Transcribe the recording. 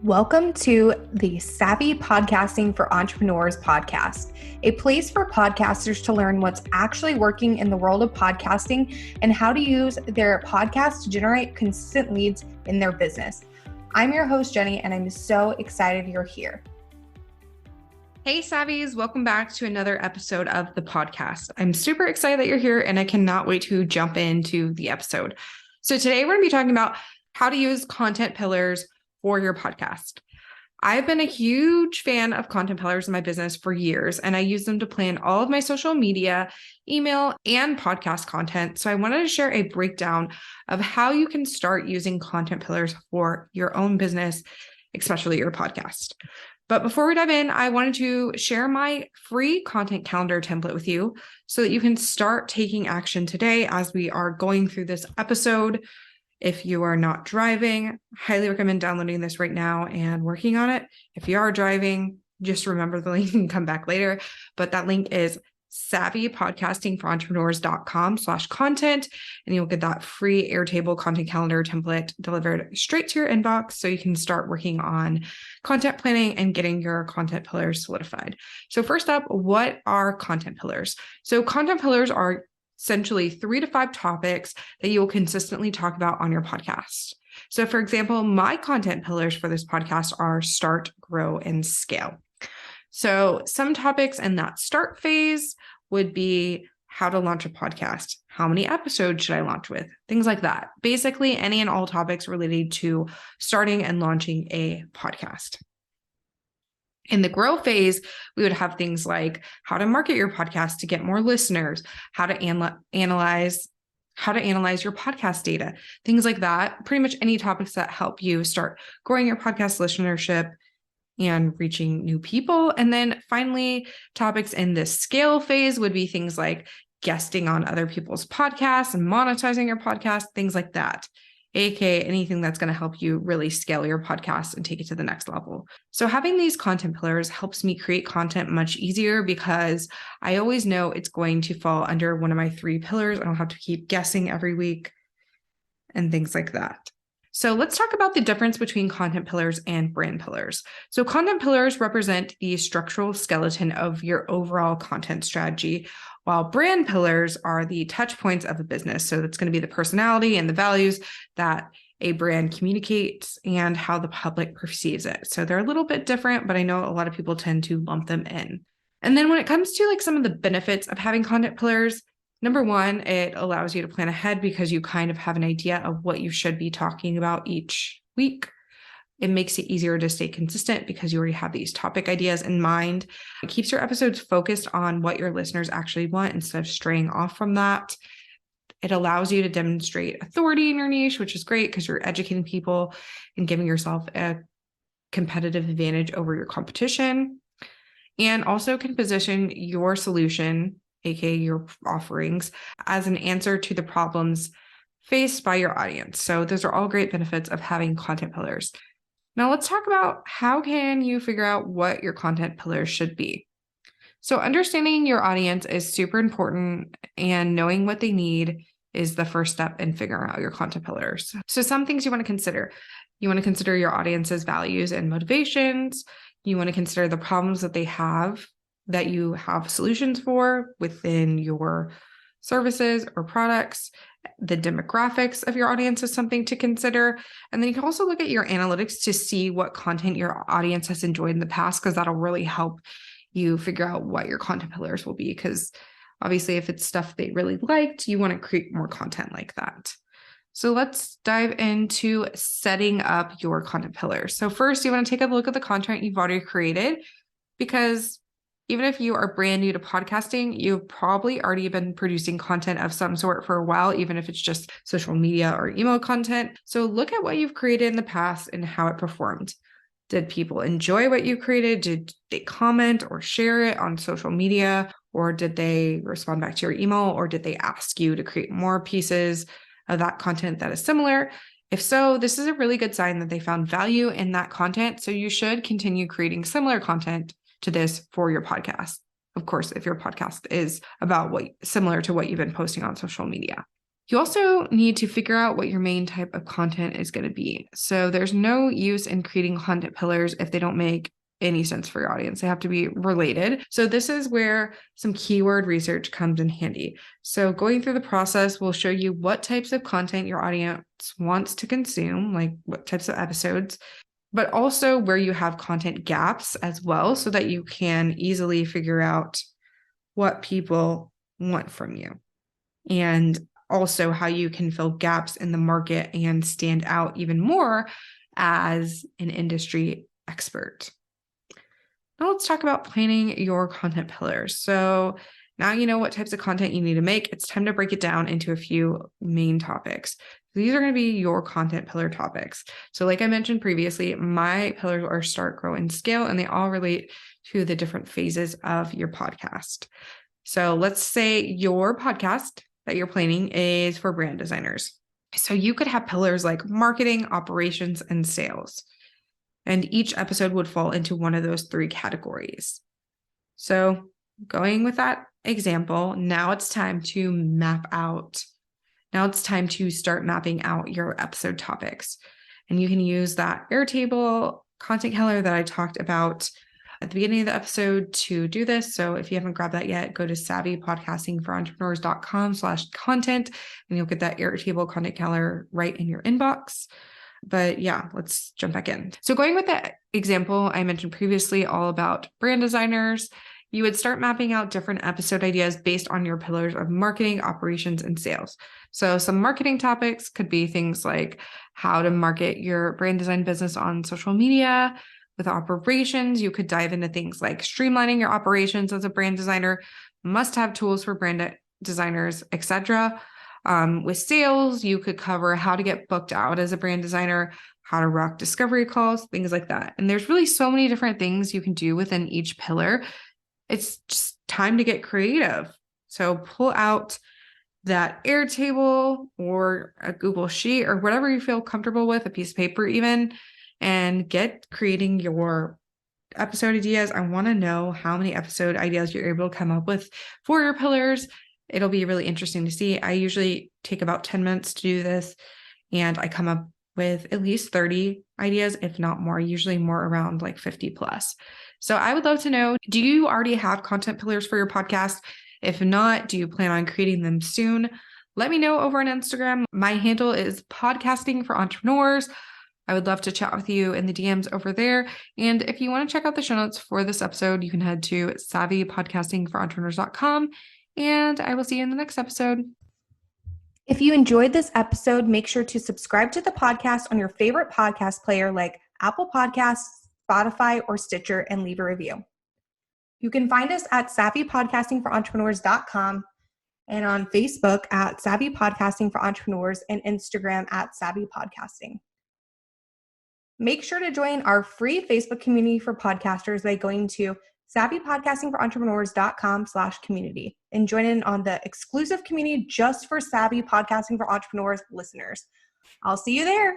Welcome to the Savvy Podcasting for Entrepreneurs podcast, a place for podcasters to learn what's actually working in the world of podcasting and how to use their podcast to generate consistent leads in their business. I'm your host, Jenny, and I'm so excited you're here. Hey, Savvies, welcome back to another episode of the podcast. I'm super excited that you're here and I cannot wait to jump into the episode. So today we're going to be talking about how to use content pillars for your podcast. I've been a huge fan of content pillars in my business for years, and I use them to plan all of my social media, email, and podcast content. So I wanted to share a breakdown of how you can start using content pillars for your own business, especially your podcast. But before we dive in, I wanted to share my free content calendar template with you so that you can start taking action today as we are going through this episode. If you are not driving, highly recommend downloading this right now and working on it. If you are driving, just remember the link and come back later. But that link is savvypodcastingforentrepreneurs.com/content, and you'll get that free Airtable content calendar template delivered straight to your inbox so you can start working on content planning and getting your content pillars solidified. So first up, what are content pillars? So content pillars are essentially 3 to 5 topics that you will consistently talk about on your podcast. So for example, my content pillars for this podcast are start, grow, and scale. So some topics in that start phase would be how to launch a podcast, how many episodes should I launch with, things like that. Basically, any and all topics related to starting and launching a podcast. In the grow phase, we would have things like how to market your podcast to get more listeners, how to analyze your podcast data, things like that. Pretty much any topics that help you start growing your podcast listenership and reaching new people. And then finally, topics in the scale phase would be things like guesting on other people's podcasts and monetizing your podcast, things like that. aka anything that's going to help you really scale your podcast and take it to the next level. So having these content pillars helps me create content much easier because I always know it's going to fall under one of my 3 pillars. I don't have to keep guessing every week and things like that. So let's talk about the difference between content pillars and brand pillars. So content pillars represent the structural skeleton of your overall content strategy, while brand pillars are the touch points of a business. So that's going to be the personality and the values that a brand communicates and how the public perceives it. So they're a little bit different, but I know a lot of people tend to lump them in. And then when it comes to like some of the benefits of having content pillars, number one, it allows you to plan ahead because you kind of have an idea of what you should be talking about each week. It makes it easier to stay consistent because you already have these topic ideas in mind. It keeps your episodes focused on what your listeners actually want instead of straying off from that. It allows you to demonstrate authority in your niche, which is great because you're educating people and giving yourself a competitive advantage over your competition, and also can position your solution, aka your offerings, as an answer to the problems faced by your audience. So those are all great benefits of having content pillars. Now let's talk about how can you figure out what your content pillars should be. So understanding your audience is super important, and knowing what they need is the first step in figuring out your content pillars. So some things you want to consider. You want to consider your audience's values and motivations. You want to consider the problems that they have that you have solutions for within your services or products. The demographics of your audience is something to consider. And then you can also look at your analytics to see what content your audience has enjoyed in the past, because that'll really help you figure out what your content pillars will be. Because obviously, if it's stuff they really liked, you want to create more content like that. So let's dive into setting up your content pillars. So first, you want to take a look at the content you've already created, because even if you are brand new to podcasting, you've probably already been producing content of some sort for a while, even if it's just social media or email content. So look at what you've created in the past and how it performed. Did people enjoy what you created? Did they comment or share it on social media? Or did they respond back to your email? Or did they ask you to create more pieces of that content that is similar? If so, this is a really good sign that they found value in that content. So you should continue creating similar content to this for your podcast. Of course, if your podcast is about similar to what you've been posting on social media. You also need to figure out what your main type of content is going to be. So there's no use in creating content pillars if they don't make any sense for your audience. They have to be related. So this is where some keyword research comes in handy. So going through the process will show you what types of content your audience wants to consume, like what types of episodes, but also where you have content gaps as well, so that you can easily figure out what people want from you. And also how you can fill gaps in the market and stand out even more as an industry expert. Now let's talk about planning your content pillars. So now you know what types of content you need to make. It's time to break it down into a few main topics. These are going to be your content pillar topics. So like I mentioned previously, my pillars are start, grow, and scale, and they all relate to the different phases of your podcast. So let's say your podcast that you're planning is for brand designers. So you could have pillars like marketing, operations, and sales. And each episode would fall into one of those three categories. So going with that example, now it's time to start mapping out your episode topics. And you can use that Airtable content calendar that I talked about at the beginning of the episode to do this. So if you haven't grabbed that yet, go to savvypodcastingforentrepreneurs.com/content and you'll get that Airtable content calendar right in your inbox. But yeah, let's jump back in. So going with that example I mentioned previously, all about brand designers, you would start mapping out different episode ideas based on your pillars of marketing, operations, and sales. So some marketing topics could be things like how to market your brand design business on social media. With operations, you could dive into things like streamlining your operations as a brand designer, must-have tools for brand designers, etc. With sales, you could cover how to get booked out as a brand designer, how to rock discovery calls, things like that. And there's really so many different things you can do within each pillar. It's just time to get creative. So pull out that Airtable or a Google Sheet or whatever you feel comfortable with, a piece of paper even, and get creating your episode ideas. I want to know how many episode ideas you're able to come up with for your pillars. It'll be really interesting to see. I usually take about 10 minutes to do this, and I come up with at least 30 ideas, if not more, usually more around like 50 plus. So I would love to know, do you already have content pillars for your podcast? If not, do you plan on creating them soon? Let me know over on Instagram. My handle is podcasting for entrepreneurs. I would love to chat with you in the DMs over there. And if you want to check out the show notes for this episode, you can head to savvypodcastingforentrepreneurs.com. And I will see you in the next episode. If you enjoyed this episode, make sure to subscribe to the podcast on your favorite podcast player like Apple Podcasts, Spotify, or Stitcher, and leave a review. You can find us at savvypodcastingforentrepreneurs.com and on Facebook at Savvy Podcasting for Entrepreneurs and Instagram at Savvy Podcasting. Make sure to join our free Facebook community for podcasters by going to savvypodcastingforentrepreneurs.com/community and join in on the exclusive community just for Savvy Podcasting for Entrepreneurs listeners. I'll see you there.